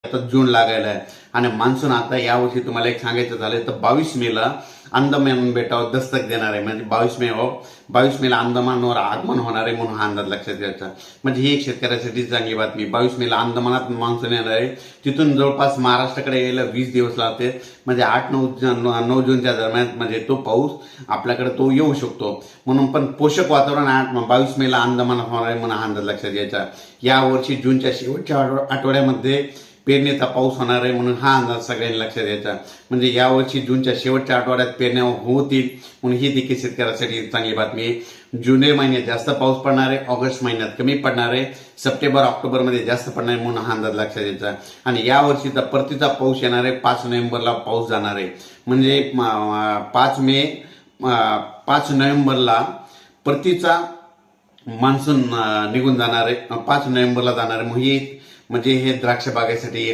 आता जून लागायला आहे आणि मान्सून आता यावर्षी तुम्हाला एक सांगायचं झालं तर 22 मेला अंदमान बेटावर दस्तक देणार आहे. म्हणजे 22 मेला अंदमानवर आगमन होणार आहे म्हणून हा अंदाज लक्षात घ्यायचा. म्हणजे ही एक शेतकऱ्यासाठी चांगली बातमी. 22 मेला अंदमानात मान्सून येणार आहे. तिथून जवळपास महाराष्ट्राकडे यायला 20 दिवस लागते. म्हणजे 8-9 जूनच्या दरम्यान म्हणजे तो पाऊस आपल्याकडे तो येऊ शकतो. म्हणून पण पोषक वातावरण 22 मेला अंदमानात होणार आहे म्हणून हा अंदाज लक्षात घ्यायचा. यावर्षी जूनच्या शेवटच्या आठवड्यामध्ये पेरणीचा पाऊस होणार आहे म्हणून हा अंदाज सगळ्यांनी लक्षात द्यायचा. म्हणजे यावर्षी जूनच्या शेवटच्या आठवड्यात पेरण्या होतील म्हणून ही देखील शेतकऱ्यासाठी चांगली बातमी आहे. जुलै महिन्यात जास्त पाऊस पडणार आहे, ऑगस्ट महिन्यात कमी पडणार आहे, सप्टेंबर ऑक्टोबरमध्ये जास्त पडणार आहे म्हणून हा अंदाज लक्षात द्यायचा. आणि यावर्षीचा परतीचा पाऊस येणार आहे. 5 नोव्हेंबरला पाऊस जाणार आहे. म्हणजे 5 नोव्हेंबरला परतीचा मान्सून निघून जाणार आहे. 5 नोव्हेंबरला जाणार आहे. म्हणजे हे द्राक्ष बागेसाठी